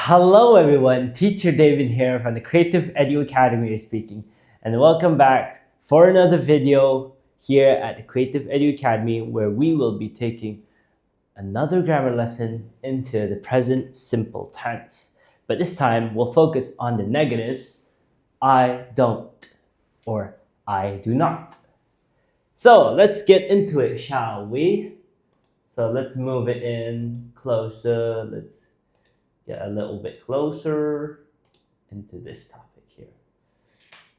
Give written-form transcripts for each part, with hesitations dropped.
Hello everyone, Teacher David here from the Creative Edu Academy speaking, and welcome back for another video here at the Creative Edu Academy, where we will be taking another grammar lesson into the present simple tense. But this time we'll focus on the negatives, I don't or I do not. So let's get into it, shall we? So let's move it in closer. Let's get a little bit closer into this topic here.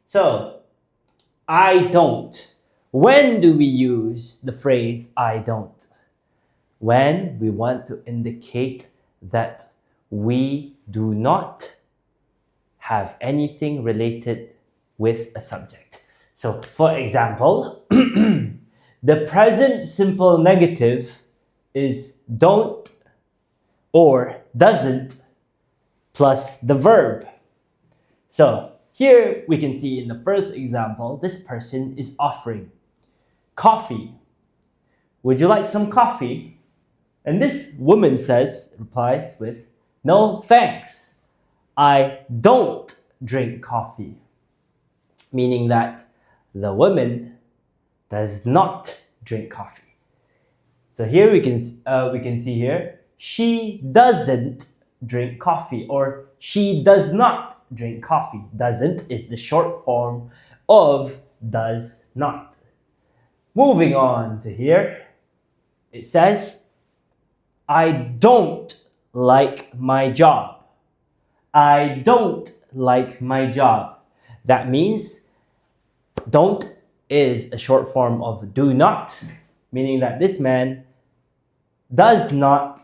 So, I don't. When do we use the phrase I don't? When we want to indicate that we do not have anything related with a subject. So, for example, the present simple negative is don't or doesn't plus the verb. So here we can see in the first example, this person is offering coffee. Would you like some coffee? And this woman replies with, no thanks. I don't drink coffee. Meaning that the woman does not drink coffee. So here we can see here, she doesn't drink coffee, or she does not drink coffee. Doesn't is the short form of does not. Moving on to here, it says, I don't like my job. I don't like my job. That means don't is a short form of do not, meaning that this man does not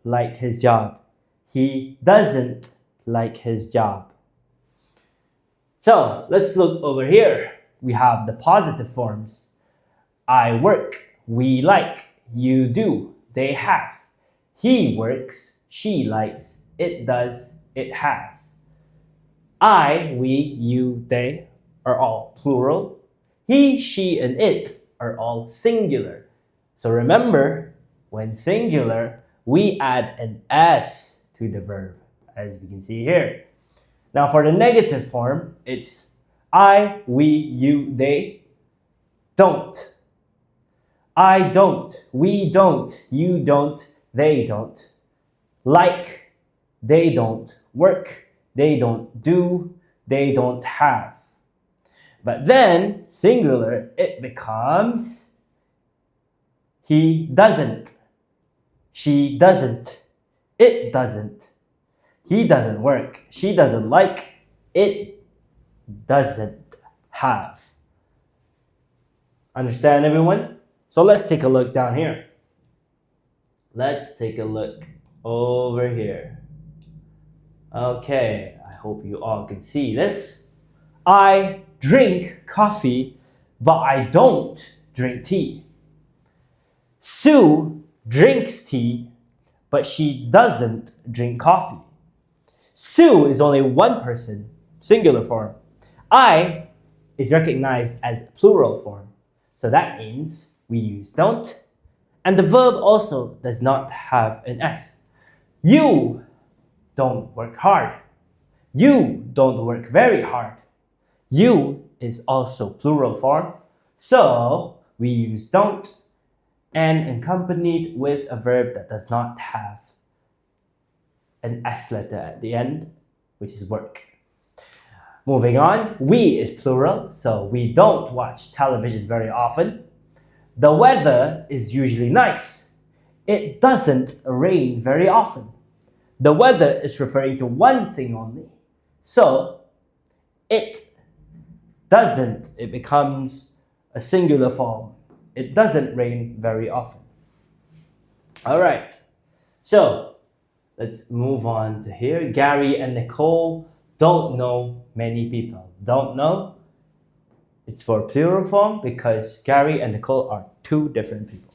like his job. He doesn't like his job. So let's look over here. We have the positive forms. I work, we like, you do, they have. He works, she likes, it does, it has. I, we, you, they are all plural. He, she, and it are all singular. So remember, when singular, we add an S to the verb, as we can see here. Now for the negative form, it's I, we, you, they don't. I don't, we don't, you don't, they don't. Like, they don't. Work, they don't. Do, they don't have. But then, singular, it becomes he doesn't. She doesn't. It doesn't. He doesn't work. She doesn't like. It doesn't have. Understand, everyone? So let's take a look down here. Let's take a look over here. Okay, I hope you all can see this. I drink coffee, but I don't drink tea. Sue drinks tea, but she doesn't drink coffee. Sue is only one person, singular form. I is recognized as plural form. So that means we use don't. And the verb also does not have an S. You don't work hard. You don't work very hard. You is also plural form. So we use don't and accompanied with a verb that does not have an S letter at the end, which is work. Moving on, we is plural, so we don't watch television very often. The weather is usually nice. It doesn't rain very often. The weather is referring to one thing only. So, it doesn't, it becomes a singular form. It doesn't rain very often. All right, so let's move on to here. Gary and Nicole don't know many people. Don't know, it's for plural form because Gary and Nicole are two different people.